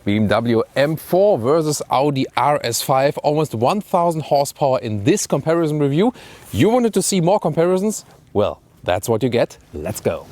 BMW M4 versus Audi Rs5, almost 1000 horsepower in this comparison review. You wanted to see more comparisons? Well, that's what you get. Let's go.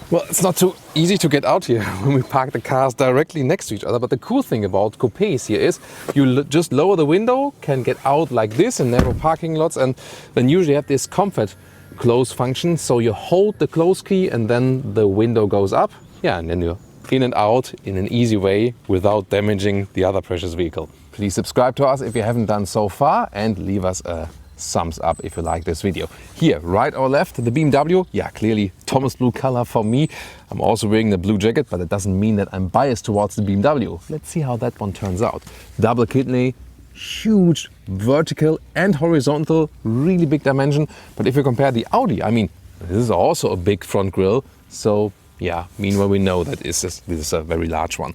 Well, it's not too easy to get out here when we park the cars directly next to each other. But the cool thing about coupes here is you just lower the window, can get out like this in narrow parking lots, and then usually have this comfort close function. So you hold the close key and then the window goes up. Yeah, and then you're in and out in an easy way without damaging the other precious vehicle. Please subscribe to us if you haven't done so far and leave us a thumbs up if you like this video. Here, right or left, the BMW, yeah, clearly Thomas blue color for me. I'm also wearing the blue jacket, but it doesn't mean that I'm biased towards the BMW. Let's see how that one turns out. Double kidney, huge vertical and horizontal, really big dimension. But if you compare the Audi, I mean, this is also a big front grille. So yeah, meanwhile we know that this is a very large one.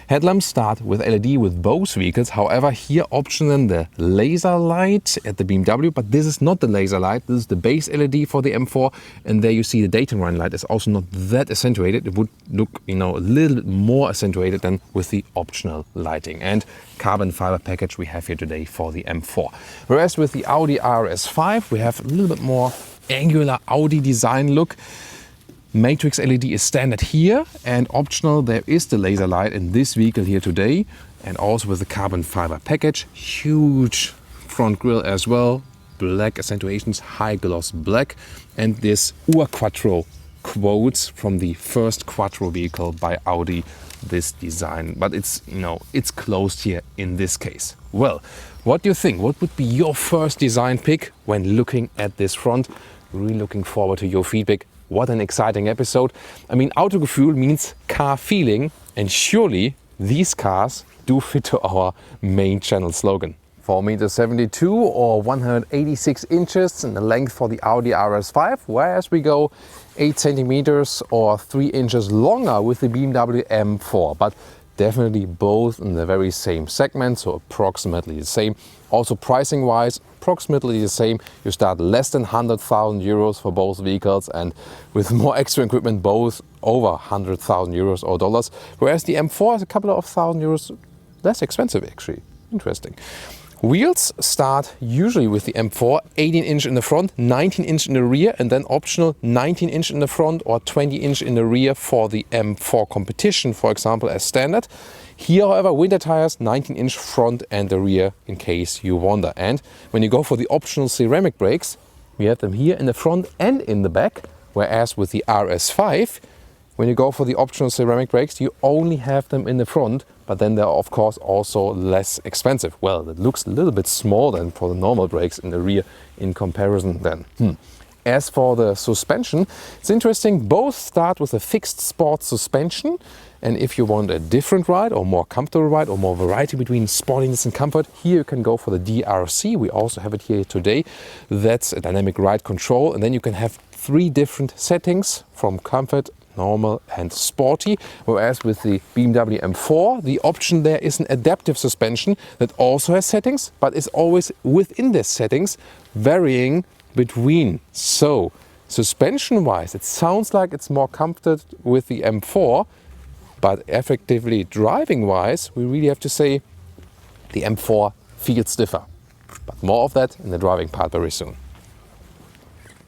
Headlamps start with LED with both vehicles. However, here optional the laser light at the BMW, but this is not the laser light. This is the base LED for the M4, and there you see the daytime running light is also not that accentuated. It would look, a little bit more accentuated than with the optional lighting. And carbon fiber package we have here today for the M4. Whereas with the Audi Rs5 we have a little bit more angular Audi design look. Matrix LED is standard here, and optional there is the laser light in this vehicle here today, and also with the carbon fiber package. Huge front grille as well, black accentuations, high gloss black, and this Ur Quattro quotes from the first Quattro vehicle by Audi, this design, but it's it's closed here in this case. Well, what do you think? What would be your first design pick when looking at this front? Really looking forward to your feedback. What an exciting episode. I mean, Autogefuehl means car feeling, and surely these cars do fit to our main channel slogan. 4.72 m or 186 inches in the length for the Audi Rs5, whereas we go 8 cm or 3 inches longer with the BMW M4. But definitely both in the very same segment, so approximately the same. Also pricing wise, approximately the same. You start less than 100,000 euros for both vehicles, and with more extra equipment both over 100,000 euros or dollars. Whereas the M4 is a couple of thousand euros less expensive actually. Interesting. Wheels start usually with the M4, 18-inch in the front, 19-inch in the rear, and then optional 19-inch in the front or 20-inch in the rear for the M4 competition, for example, as standard. Here, however, winter tires, 19-inch front and the rear, in case you wonder. And when you go for the optional ceramic brakes, we have them here in the front and in the back, whereas with the Rs5, when you go for the optional ceramic brakes, you only have them in the front, but then they're of course also less expensive. Well, it looks a little bit small than for the normal brakes in the rear in comparison then. As for the suspension, it's interesting, both start with a fixed sport suspension, and if you want a different ride or more comfortable ride or more variety between sportiness and comfort, here you can go for the DRC. We also have it here today. That's a dynamic ride control, and then you can have 3 different settings from comfort, normal and sporty, whereas with the BMW M4 the option there is an adaptive suspension that also has settings, but is always within these settings, varying between. So suspension wise it sounds like it's more comfortable with the M4, but effectively driving wise we really have to say the M4 feels stiffer. But more of that in the driving part very soon.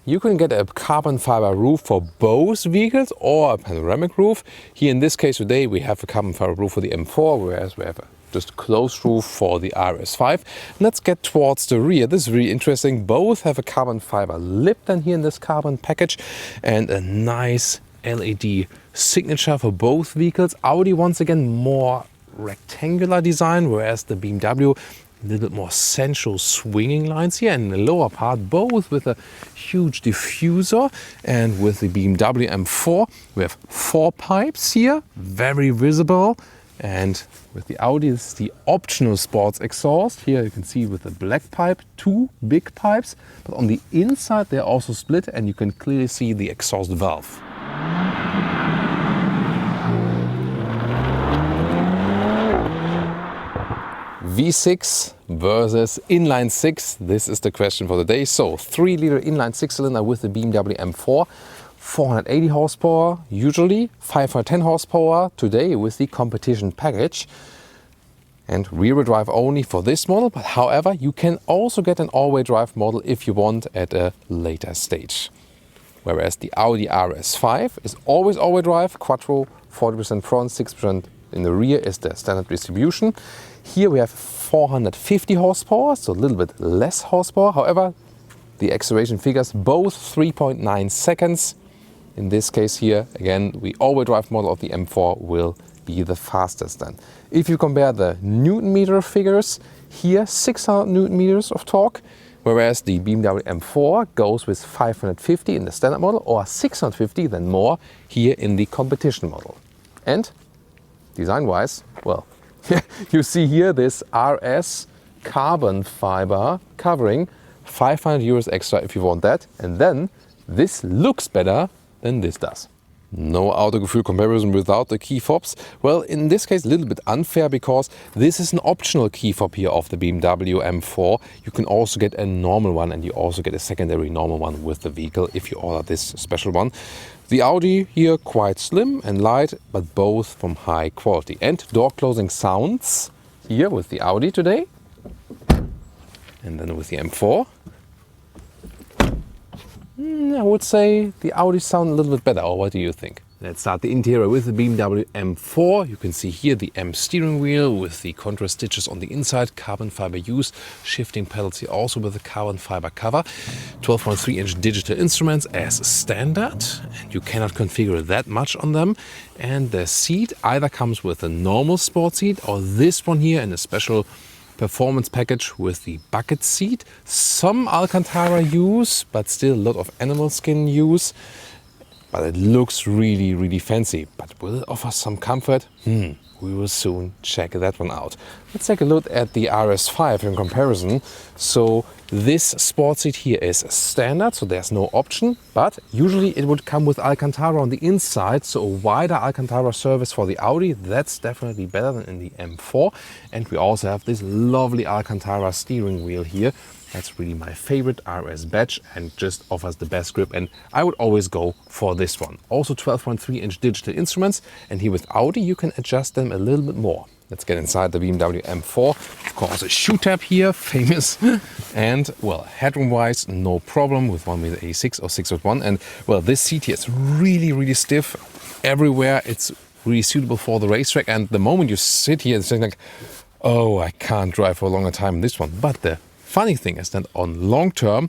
You can get a carbon fiber roof for both vehicles or a panoramic roof. Here in this case today we have a carbon fiber roof for the M4, whereas we have a just closed roof for the Rs5. Let's get towards the rear. This is really interesting. Both have a carbon fiber lip then here in this carbon package, and a nice LED signature for both vehicles. Audi once again more rectangular design, whereas the BMW a little bit more central swinging lines here, and in the lower part both with a huge diffuser. And with the BMW M4 we have 4 pipes here, very visible, And with the Audi, this is the optional sports exhaust. Here you can see with the black pipe, 2 big pipes, but on the inside they're also split and you can clearly see the exhaust valve. V6 versus inline 6, this is the question for the day. So 3-liter inline 6-cylinder with the BMW M4, 480 horsepower, usually 510 horsepower today with the competition package. And rear-wheel drive only for this model, but however you can also get an all-wheel drive model if you want at a later stage. Whereas the Audi Rs5 is always all-wheel drive, quattro, 40% front, 6% in the rear is the standard distribution. Here we have 450 horsepower, so a little bit less horsepower. However, the acceleration figures both 3.9 seconds. In this case here, again, the all-wheel drive model of the M4 will be the fastest then. If you compare the Newton meter figures, here 600 Newton meters of torque, whereas the BMW M4 goes with 550 in the standard model or 650 then more here in the competition model. And design-wise, well, you see here this RS carbon fiber covering, 500 euros extra if you want that. And then this looks better than this does. No Autogefuehl comparison without the key fobs. Well, in this case, a little bit unfair because this is an optional key fob here of the BMW M4. You can also get a normal one and you also get a secondary normal one with the vehicle if you order this special one. The Audi here quite slim and light, but both from high quality. And door closing sounds here with the Audi today. And then with the M4. I would say the Audi sound a little bit better, or what do you think? Let's start the interior with the BMW M4. You can see here the M steering wheel with the contrast stitches on the inside, carbon fiber use, shifting pedals here also with the carbon fiber cover, 12.3-inch digital instruments as standard, and you cannot configure that much on them. And the seat either comes with a normal sport seat or this one here in a special performance package with the bucket seat. Some Alcantara use, but still a lot of animal skin use. But it looks really, really fancy. But will it offer some comfort? We will soon check that one out. Let's take a look at the Rs5 in comparison. So this sport seat here is standard, so there's no option. But usually it would come with Alcantara on the inside, so a wider Alcantara surface for the Audi. That's definitely better than in the M4. And we also have this lovely Alcantara steering wheel here. That's really my favorite RS badge and just offers the best grip, and I would always go for this one. Also 12.3-inch digital instruments, and here with Audi you can adjust them a little bit more. Let's get inside the BMW M4. Of course a shoe tab here, famous. And well, headroom wise no problem with 1.86 or 6'1". And well, this seat here is really, really stiff everywhere. It's really suitable for the racetrack, and the moment you sit here it's like, oh, I can't drive for a longer time in this one. But the funny thing is that on long term,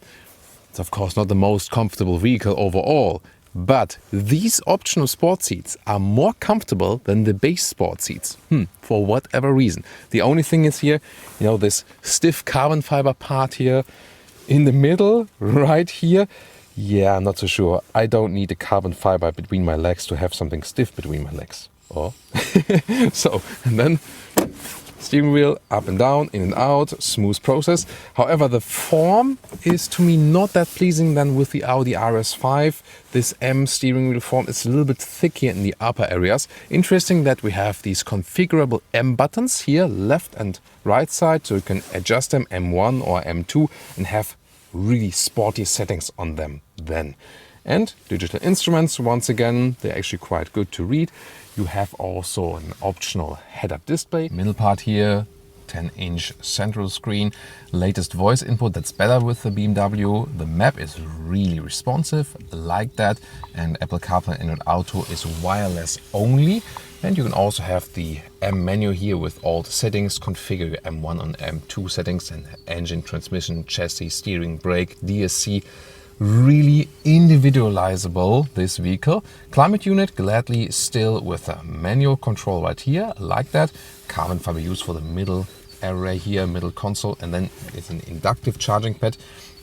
it's of course not the most comfortable vehicle overall, but these optional sport seats are more comfortable than the base sport seats, for whatever reason. The only thing is here, you know, this stiff carbon fiber part here in the middle, right here. Yeah, I'm not so sure. I don't need a carbon fiber between my legs to have something stiff between my legs. Oh. So, and then steering wheel up and down, in and out, smooth process. However, the form is to me not that pleasing than with the Audi Rs5. This M steering wheel form is a little bit thick here in the upper areas. Interesting that we have these configurable M buttons here, left and right side, so you can adjust them M1 or M2 and have really sporty settings on them then. And digital instruments, once again, they're actually quite good to read. You have also an optional head-up display. Middle part here, 10-inch central screen. Latest voice input, that's better with the BMW. The map is really responsive, like that. And Apple CarPlay and Android Auto is wireless only. And you can also have the M menu here with all the settings. Configure your M1 and M2 settings and engine, transmission, chassis, steering, brake, DSC. Really individualizable, this vehicle. Climate unit, gladly still with a manual control right here, like that. Carbon fiber used for the middle area here, middle console, and then it's an inductive charging pad.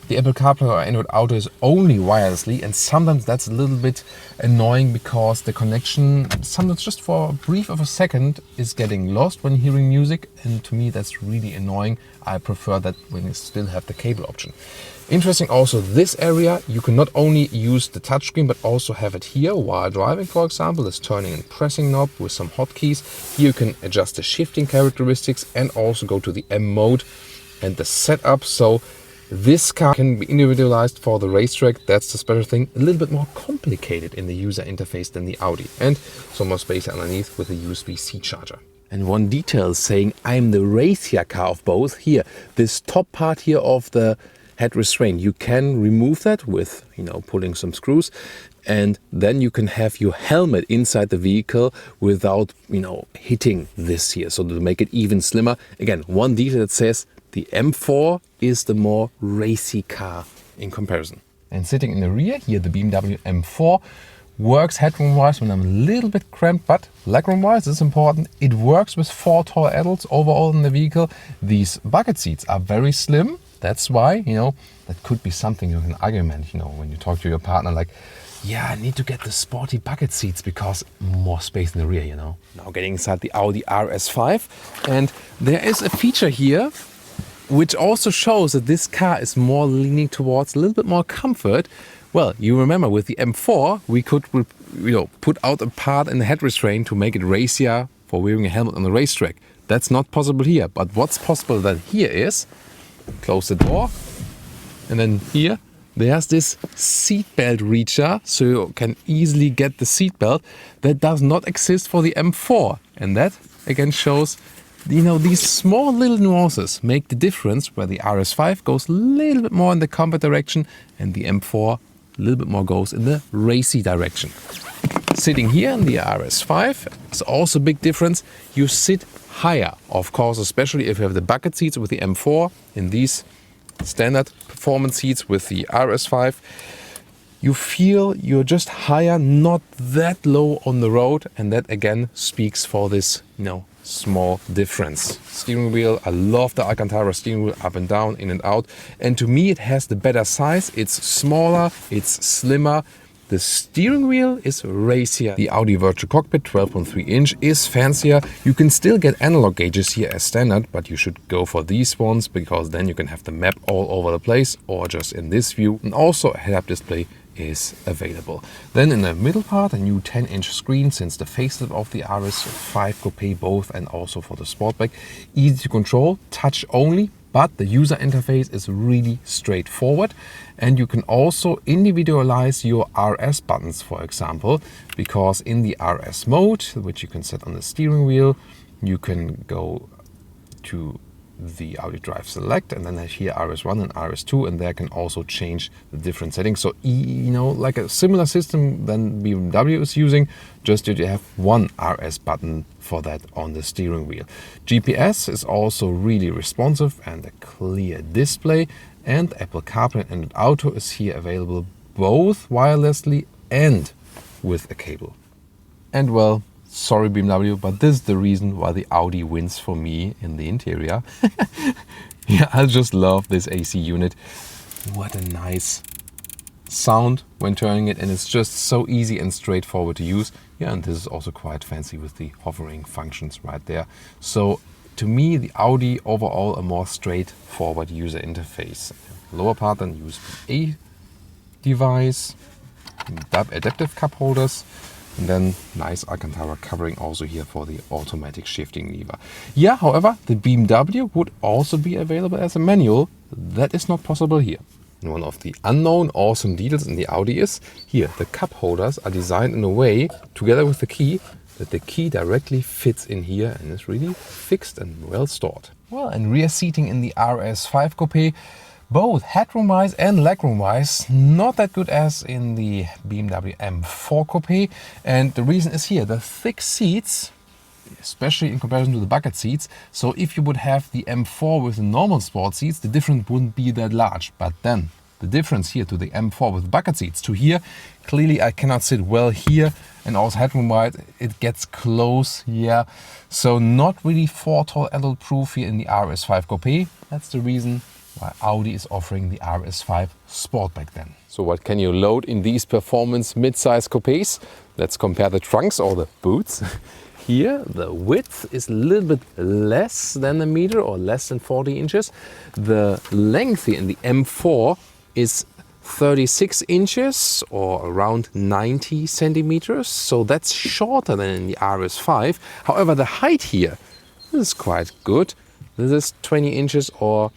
The Apple CarPlay or Android Auto is only wirelessly, and sometimes that's a little bit annoying because the connection, sometimes just for a brief of a second, is getting lost when hearing music, and to me that's really annoying. I prefer that when you still have the cable option. Interesting also, this area, you can not only use the touchscreen but also have it here while driving, for example, this turning and pressing knob with some hotkeys. Here you can adjust the shifting characteristics and also go to the M mode and the setup. So this car can be individualized for the racetrack. That's the special thing. A little bit more complicated in the user interface than the Audi. And some more space underneath with a USB-C charger. And one detail saying I'm the racier car of both. Here, this top part here of the head restraint, you can remove that with, pulling some screws. And then you can have your helmet inside the vehicle without, hitting this here. So to make it even slimmer. Again, one detail that says the M4 is the more racy car in comparison. And sitting in the rear, here the BMW M4 works headroom-wise when I'm a little bit cramped, but legroom-wise is important. It works with 4 tall adults overall in the vehicle. These bucket seats are very slim. That's why, that could be something you can argument, when you talk to your partner, like, yeah, I need to get the sporty bucket seats because more space in the rear, Now getting inside the Audi Rs5, and there is a feature here which also shows that this car is more leaning towards a little bit more comfort. Well, you remember with the M4, we could, put out a part in the head restraint to make it racier for wearing a helmet on the racetrack. That's not possible here. But what's possible then here is, close the door, and then here, there's this seatbelt reacher, so you can easily get the seatbelt. That does not exist for the M4. And that, again, shows these small little nuances make the difference, where the Rs5 goes a little bit more in the comfort direction and the M4 a little bit more goes in the racy direction. Sitting here in the Rs5 is also a big difference. You sit higher, of course, especially if you have the bucket seats with the M4. In these standard performance seats with the Rs5, you feel you're just higher, not that low on the road, and that again speaks for this, small difference. Steering wheel, I love the Alcantara steering wheel, up and down, in and out. And to me, it has the better size. It's smaller, it's slimmer. The steering wheel is racier. The Audi Virtual Cockpit 12.3 inch is fancier. You can still get analog gauges here as standard, but you should go for these ones because then you can have the map all over the place or just in this view. And also a head-up display is available. Then in the middle part, a new 10-inch screen since the facelift of the Rs5 Coupe both, and also for the Sportback. Easy to control, touch only, but the user interface is really straightforward. And you can also individualize your RS buttons, for example, because in the RS mode, which you can set on the steering wheel, you can go to the Audi Drive Select, and then here RS1 and RS2, and there can also change the different settings. So, like a similar system than BMW is using, just that you have one RS button for that on the steering wheel. GPS is also really responsive and a clear display, and Apple CarPlay and Auto is here available both wirelessly and with a cable. And well, sorry BMW, but this is the reason why the Audi wins for me in the interior. Yeah, I just love this AC unit. What a nice sound when turning it, and it's just so easy and straightforward to use. Yeah, and this is also quite fancy with the hovering functions right there. So to me, the Audi overall a more straightforward user interface. Lower part than USB-A device, adaptive cup holders, and then nice Alcantara covering also here for the automatic shifting lever. Yeah, however, the BMW would also be available as a manual. That is not possible here. And one of the unknown awesome details in the Audi is here, the cup holders are designed in a way, together with the key, that the key directly fits in here and is really fixed and well stored. Well, and rear seating in the Rs5 Coupe, both headroom-wise and legroom-wise, not that good as in the BMW M4 Coupe. And the reason is here, the thick seats, especially in comparison to the bucket seats. So if you would have the M4 with the normal sport seats, the difference wouldn't be that large. But then the difference here to the M4 with bucket seats to here, clearly I cannot sit well here, and also headroom-wise it gets close, yeah. So not really 4 tall adult proof here in the Rs5 Coupe. That's the reason while Audi is offering the RS5 Sportback then. So what can you load in these performance mid-size coupes? Let's compare the trunks or the boots. Here the width is a little bit less than a meter or less than 40 inches. The length here in the M4 is 36 inches or around 90 centimeters. So that's shorter than in the RS5. However, the height here is quite good. This is 20 inches or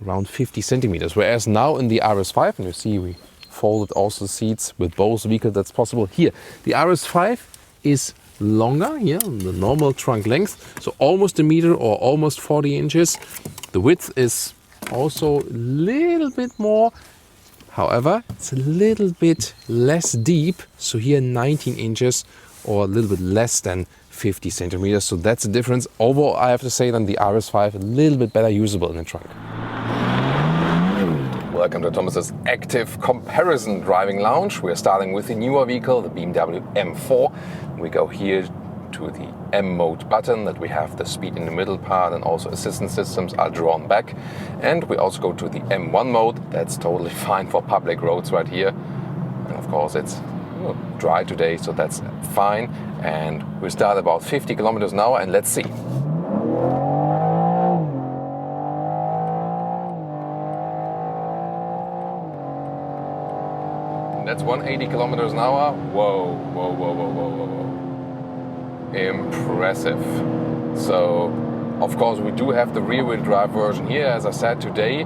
around 50 centimeters. Whereas now in the RS5, and you see we folded also seats with both vehicles, that's possible. Here, the RS5 is longer here, the normal trunk length, so almost a meter or almost 40 inches. The width is also a little bit more. However, it's a little bit less deep. So here 19 inches or a little bit less than 50 centimeters. So that's the difference. Overall, I have to say then the RS5 a little bit better usable in the trunk. Welcome to Thomas's active comparison driving lounge. We're starting with the newer vehicle, the BMW M4. We go here to the M mode button that we have the speed in the middle part, and also assistance systems are drawn back. And we also go to the M1 mode. That's totally fine for public roads right here. And of course it's dry today, so that's fine. And we start about 50 kilometers an hour, and let's see. That's 180 kilometers an hour. Whoa, whoa, whoa, whoa, whoa, whoa, whoa. Impressive. So, of course, we do have the rear-wheel drive version here. As I said today,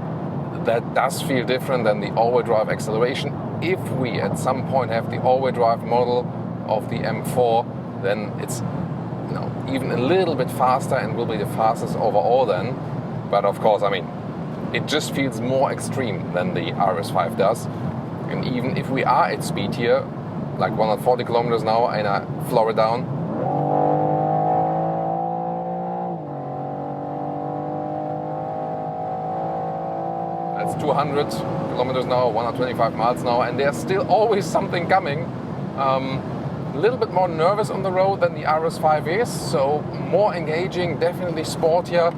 that does feel different than the all-wheel drive acceleration. If we at some point have the all-wheel drive model of the M4, then it's even a little bit faster and will be the fastest overall then. But of course, I mean, it just feels more extreme than the RS5 does. And even if we are at speed here, like 140 kilometers an hour, and I floor it down, that's 200 kilometers an hour, 125 miles an hour, and there's still always something coming. A little bit more nervous on the road than the RS5 is, so more engaging, definitely sportier,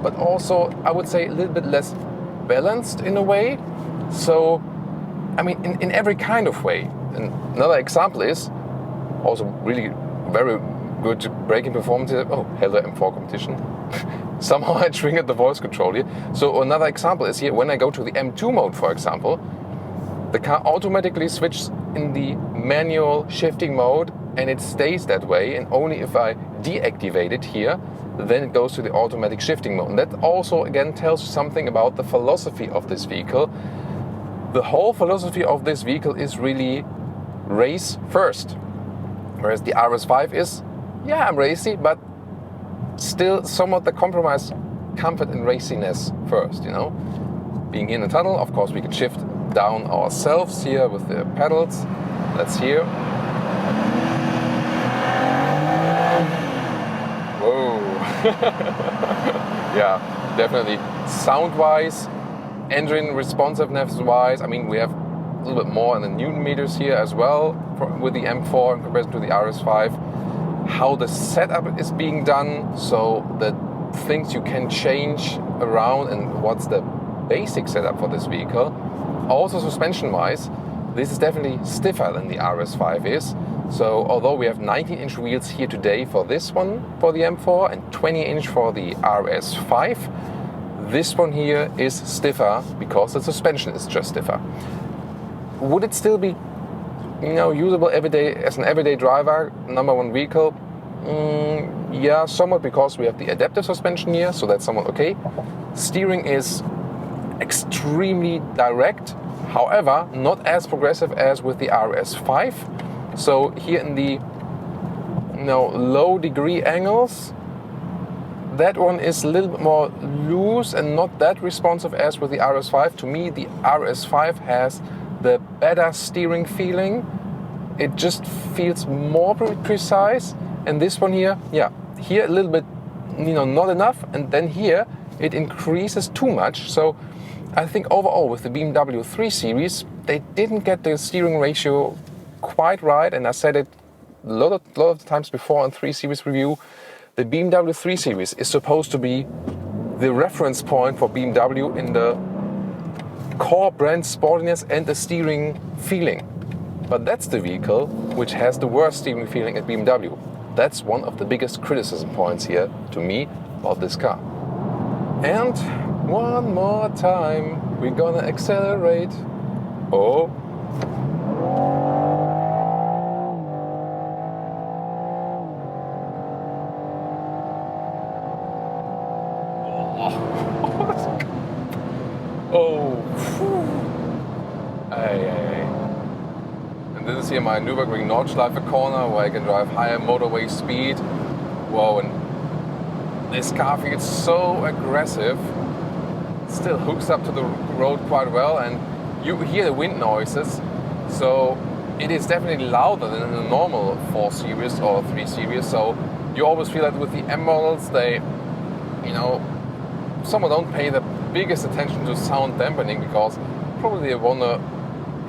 but also I would say a little bit less balanced in a way. So I mean, in every kind of way. And another example is also really very good braking performance. Oh, hello M4 competition. Somehow I triggered the voice control here. So another example is here, when I go to the M2 mode, for example, the car automatically switches in the manual shifting mode, and it stays that way. And only if I deactivate it here, then it goes to the automatic shifting mode. And that also again tells you something about the philosophy of this vehicle. The whole philosophy of this vehicle is really race first. Whereas the RS5 is, yeah, I'm racy, but still somewhat the compromise comfort and raciness first, Being in the tunnel, of course, we can shift down ourselves here with the pedals. Let's hear. Whoa. Yeah, definitely. Sound-wise, engine responsiveness-wise, I mean, we have a little bit more in the Newton meters here as well with the M4 in comparison to the RS5. How the setup is being done, so the things you can change around, and what's the basic setup for this vehicle. Also suspension-wise, this is definitely stiffer than the RS5 is. So although we have 19-inch wheels here today for this one, for the M4, and 20-inch for the RS5, this one here is stiffer because the suspension is just stiffer. Would it still be, usable everyday as an everyday driver, number one vehicle? Yeah, somewhat, because we have the adaptive suspension here, so that's somewhat okay. Steering is extremely direct, however, not as progressive as with the RS5. So here in the low degree angles, that one is a little bit more loose and not that responsive as with the RS5. To me, the RS5 has the better steering feeling. It just feels more precise. And this one here, yeah, here a little bit, not enough. And then here it increases too much. So I think overall with the BMW 3 Series, they didn't get the steering ratio quite right. And I said it a lot of times before on 3 Series review. The BMW 3 Series is supposed to be the reference point for BMW in the core brand sportiness and the steering feeling. But that's the vehicle which has the worst steering feeling at BMW. That's one of the biggest criticism points here to me about this car. And one more time, we're gonna accelerate. Oh. Oh. And this is here my Nürburgring Nordschleife corner where I can drive higher motorway speed. Whoa, and this car feels so aggressive. Still hooks up to the road quite well, and you hear the wind noises. So it is definitely louder than in a normal 4 Series or 3 Series. So you always feel that with the M models, they, you know, someone don't pay the biggest attention to sound dampening because probably they want to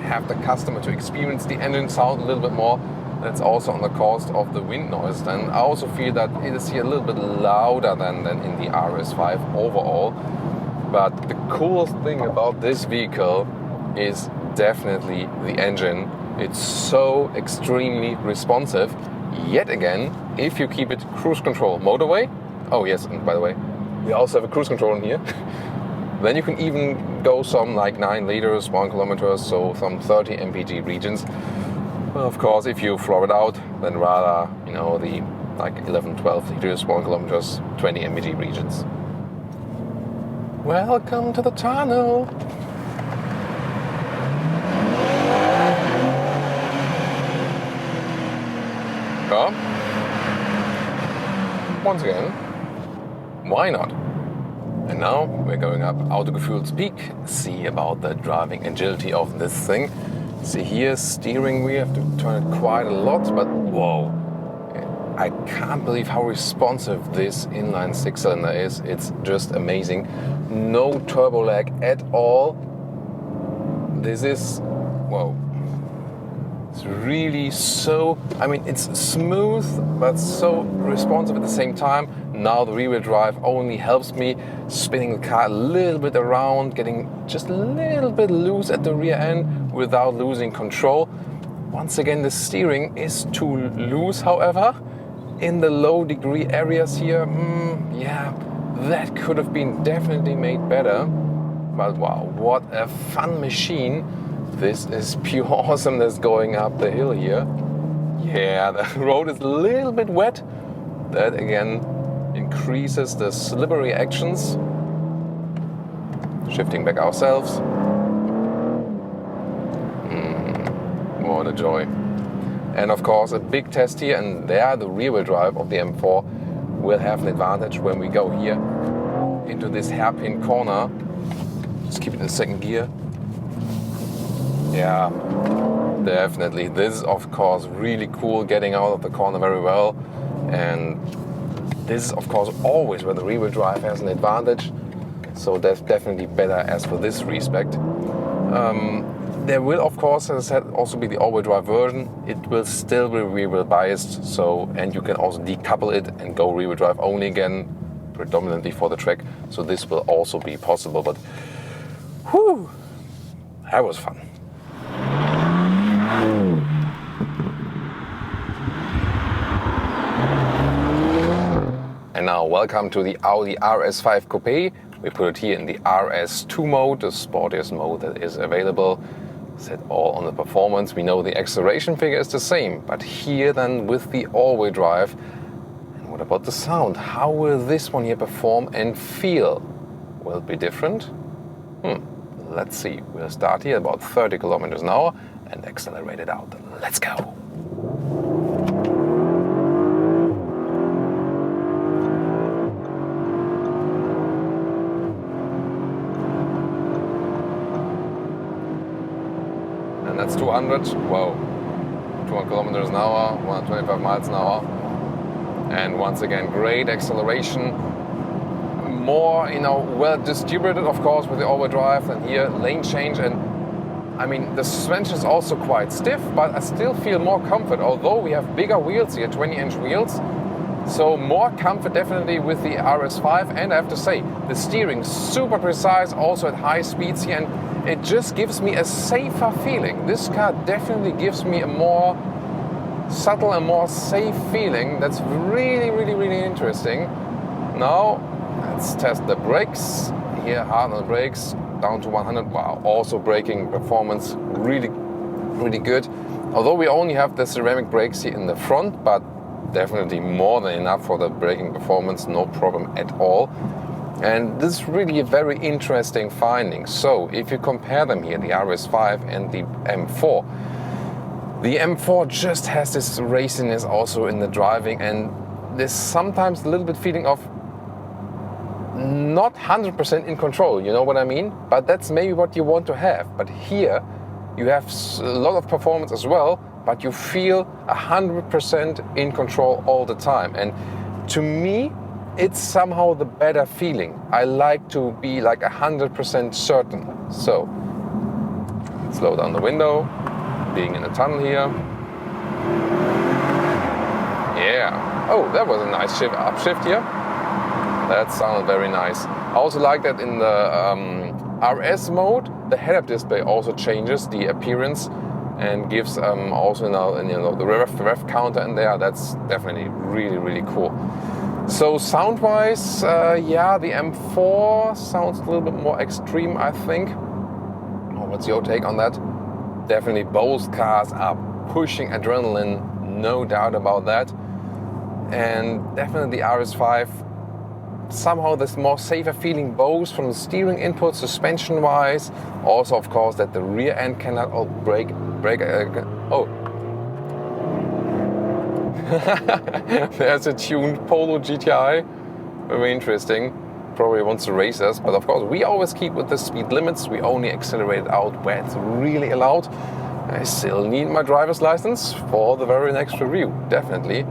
have the customer to experience the engine sound a little bit more. That's also on the cost of the wind noise. Then I also feel that it is here a little bit louder than in the RS5 overall. But the coolest thing about this vehicle is definitely the engine. It's so extremely responsive. Yet again, if you keep it cruise control motorway, oh yes, and by the way, we also have a cruise control in here. Then you can even go some like 9 liters, 1 kilometer, so some 30 mpg regions. Well, of course, if you floor it out, then rather, you know, the like 11, 12 liters, 1 kilometers, 20 mpg regions. Welcome to the tunnel. Yeah. Once again, why not? And now we're going up Autogefuehl's peak, see about the driving agility of this thing. See here, steering, we have to turn it quite a lot, but whoa. I can't believe how responsive this inline 6-cylinder is. It's just amazing. No turbo lag at all. This is, whoa. It's really so, I mean, it's smooth, but so responsive at the same time. Now the rear-wheel drive only helps me spinning the car a little bit around, getting just a little bit loose at the rear end without losing control. Once again, the steering is too loose, however. In the low degree areas here, yeah, that could have been definitely made better. But wow, what a fun machine. This is pure awesomeness going up the hill here. Yeah, the road is a little bit wet. That again increases the slippery actions. Shifting back ourselves. What a joy. And of course a big test here, and there the rear wheel drive of the M4 will have an advantage when we go here into this hairpin corner. Just keep it in second gear. Yeah, definitely. This is of course really cool, getting out of the corner very well. And this is of course always where the rear wheel drive has an advantage. So that's definitely better as for this respect. There will of course, as I said, also be the all-wheel drive version. It will still be rear wheel biased, so, and you can also decouple it and go rear wheel drive only again, predominantly for the track. So this will also be possible, but whew, that was fun. And now welcome to the Audi Rs5 Coupe. We put it here in the RS2 mode, the sportiest mode that is available. Set all on the performance. We know the acceleration figure is the same, but here then with the all-wheel drive. And what about the sound? How will this one here perform and feel? Will it be different? Let's see. We'll start here about 30 kilometers an hour and accelerate it out. Let's go. And that's 200, whoa, 200 kilometers an hour, 125 miles an hour. And once again, great acceleration. More, you know, well distributed, of course, with the all-wheel drive, and here lane change. And I mean, the suspension is also quite stiff, but I still feel more comfort. Although we have bigger wheels here, 20-inch wheels, So more comfort definitely with the RS5, and I have to say, the steering super precise, also at high speeds here, and it just gives me a safer feeling. This car definitely gives me a more subtle and more safe feeling. That's really, really, really interesting. Now, let's test the brakes. Here, hard on the brakes, down to 100. Wow, also braking performance, really, really good. Although we only have the ceramic brakes here in the front, but definitely more than enough for the braking performance, no problem at all. And this is really a very interesting finding. So if you compare them here, the RS5 and the M4, the M4 just has this raciness also in the driving, and there's sometimes a little bit feeling of not 100% in control, you know what I mean? But that's maybe what you want to have. But here you have a lot of performance as well, but you feel 100% in control all the time. And to me, it's somehow the better feeling. I like to be like 100% certain. So, slow down the window, being in a tunnel here. Yeah. Oh, that was a nice upshift here. That sounded very nice. I also like that in the RS mode, the head-up display also changes the appearance and gives also now the ref counter in there. That's definitely really, really cool. So sound-wise, yeah, the M4 sounds a little bit more extreme, I think. Oh, what's your take on that? Definitely both cars are pushing adrenaline, no doubt about that. And definitely the RS5, somehow this more safer feeling both from the steering input, suspension wise, also of course that the rear end cannot brake oh there's a tuned Polo GTI, very interesting, probably wants to race us, but of course we always keep with the speed limits. We only accelerate out where it's really allowed. I still need my driver's license for the very next review, definitely.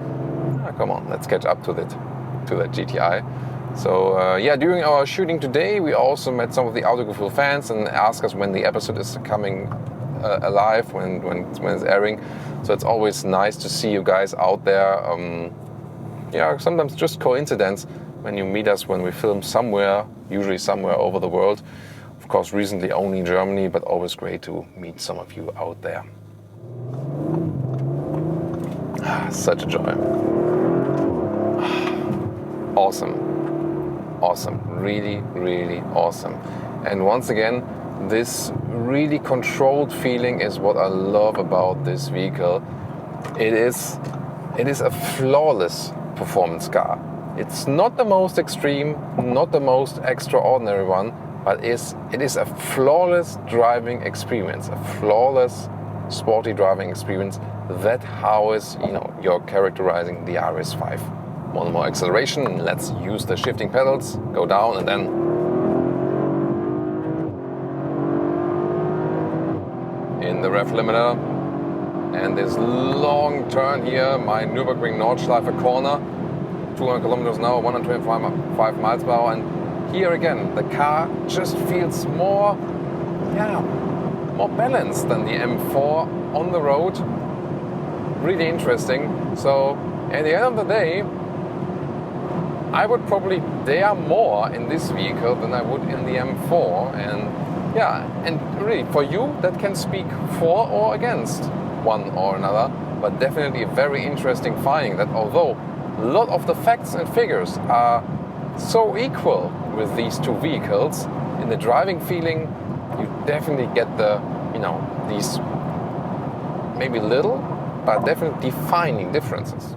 Come on, let's catch up to that GTI. So yeah, during our shooting today, we also met some of the Autogefuehl fans and asked us when the episode is coming alive, when it's airing. So it's always nice to see you guys out there. Yeah, sometimes just coincidence when you meet us when we film somewhere, usually somewhere over the world. Of course, recently only in Germany, but always great to meet some of you out there. Such a joy. Awesome, really, really awesome. And once again, this really controlled feeling is what I love about this vehicle. It is a flawless performance car. It's not the most extreme, not the most extraordinary one, but it is a flawless driving experience, a flawless sporty driving experience. That's how is, you're characterizing the RS5. One more acceleration, let's use the shifting pedals, go down and then in the ref limiter. And this long turn here, my Nürburgring Nordschleife corner, 200 kilometers an hour, 125 miles per hour. And here again, the car just feels more balanced than the M4 on the road. Really interesting. So at the end of the day, I would probably dare more in this vehicle than I would in the M4. And yeah, and really for you, that can speak for or against one or another. But definitely a very interesting finding that although a lot of the facts and figures are so equal with these two vehicles, in the driving feeling, you definitely get the, these maybe little, but definitely defining differences.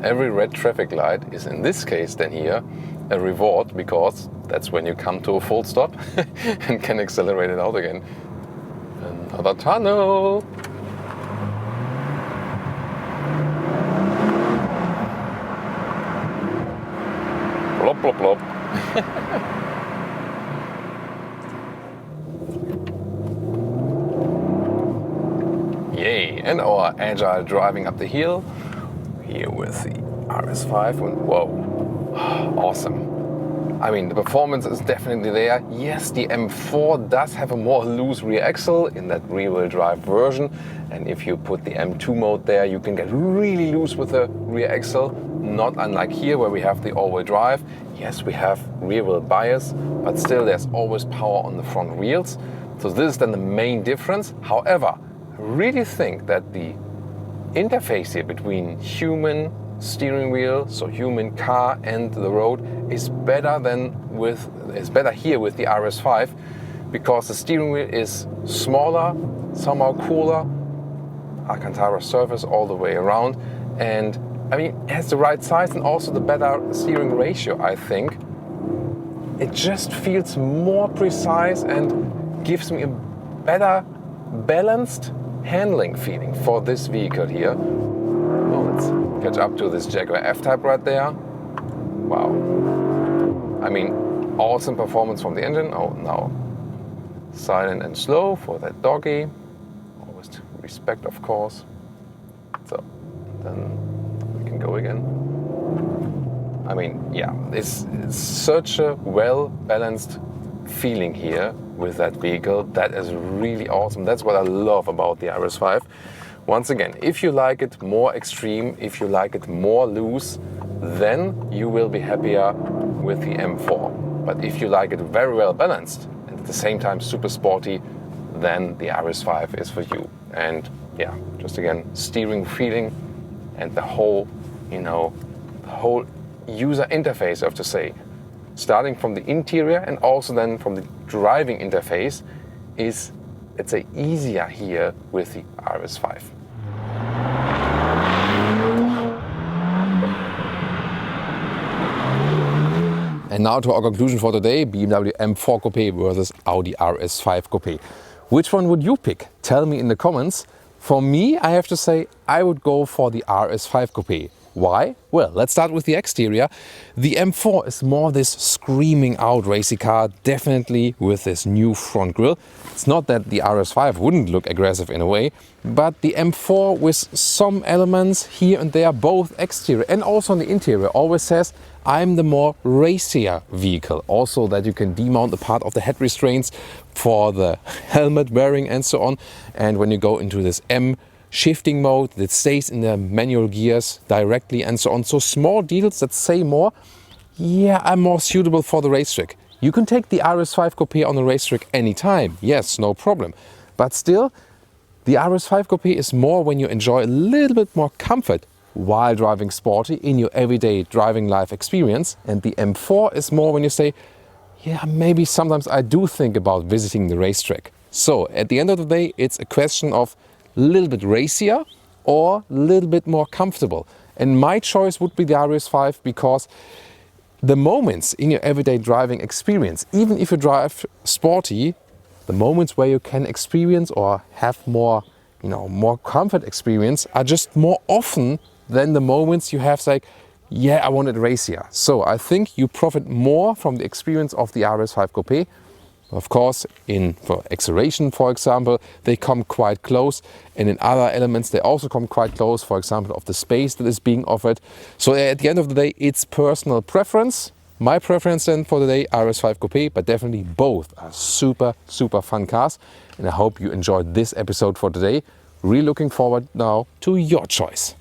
Every red traffic light is in this case then here a reward, because that's when you come to a full stop and can accelerate it out again. Another tunnel. Plop, plop, plop. Yay, and our agile driving up the hill here with the RS5. And whoa, awesome. I mean, the performance is definitely there. Yes, the M4 does have a more loose rear axle in that rear-wheel drive version. And if you put the M2 mode there, you can get really loose with the rear axle. Not unlike here where we have the all-wheel drive. Yes, we have rear-wheel bias, but still there's always power on the front wheels. So this is then the main difference. However, I really think that the interface here between human steering wheel, so human car and the road, is better here with the RS5, because the steering wheel is smaller, somehow cooler, Alcantara surface all the way around, and I mean it has the right size and also the better steering ratio. I think it just feels more precise and gives me a better balanced handling feeling for this vehicle here. Well, let's catch up to this Jaguar F-Type right there. Wow. I mean, awesome performance from the engine. Oh, now silent and slow for that doggy. Always to respect, of course. So, then we can go again. I mean, yeah, it's such a well-balanced feeling here with that vehicle. That is really awesome. That's what I love about the RS5. Once again, if you like it more extreme, if you like it more loose, then you will be happier with the M4. But if you like it very well balanced and at the same time super sporty, then the RS5 is for you. And yeah, just again, steering feeling and the whole, the whole user interface, I have to say, starting from the interior and also then from the driving interface, is, let's say, easier here with the RS5. And now to our conclusion for today, BMW M4 Coupe versus Audi RS5 Coupe. Which one would you pick? Tell me in the comments. For me, I have to say, I would go for the RS5 Coupe. Why? Well, let's start with the exterior. The M4 is more this screaming out racy car, definitely with this new front grille. It's not that the RS5 wouldn't look aggressive in a way, but the M4 with some elements here and there, both exterior and also on the interior, always says, I'm the more racier vehicle. Also that you can demount a part of the head restraints for the helmet wearing and so on. And when you go into this M shifting mode, that stays in the manual gears directly and so on. So small details that say more, yeah, I'm more suitable for the racetrack. You can take the RS5 Coupe on the racetrack anytime, yes, no problem. But still, the RS5 Coupe is more when you enjoy a little bit more comfort while driving sporty in your everyday driving life experience. And the M4 is more when you say, yeah, maybe sometimes I do think about visiting the racetrack. So at the end of the day, it's a question of a little bit racier or a little bit more comfortable. And my choice would be the RS5, because the moments in your everyday driving experience, even if you drive sporty, the moments where you can experience or have more, more comfort experience are just more often than the moments you have like, yeah, I want it racier. So I think you profit more from the experience of the RS5 Coupe. Of course, for acceleration, for example, they come quite close, and in other elements they also come quite close, for example, of the space that is being offered. So at the end of the day, it's personal preference. My preference then for the day, RS5 Coupe, but definitely both are super, super fun cars. And I hope you enjoyed this episode for today. Really looking forward now to your choice.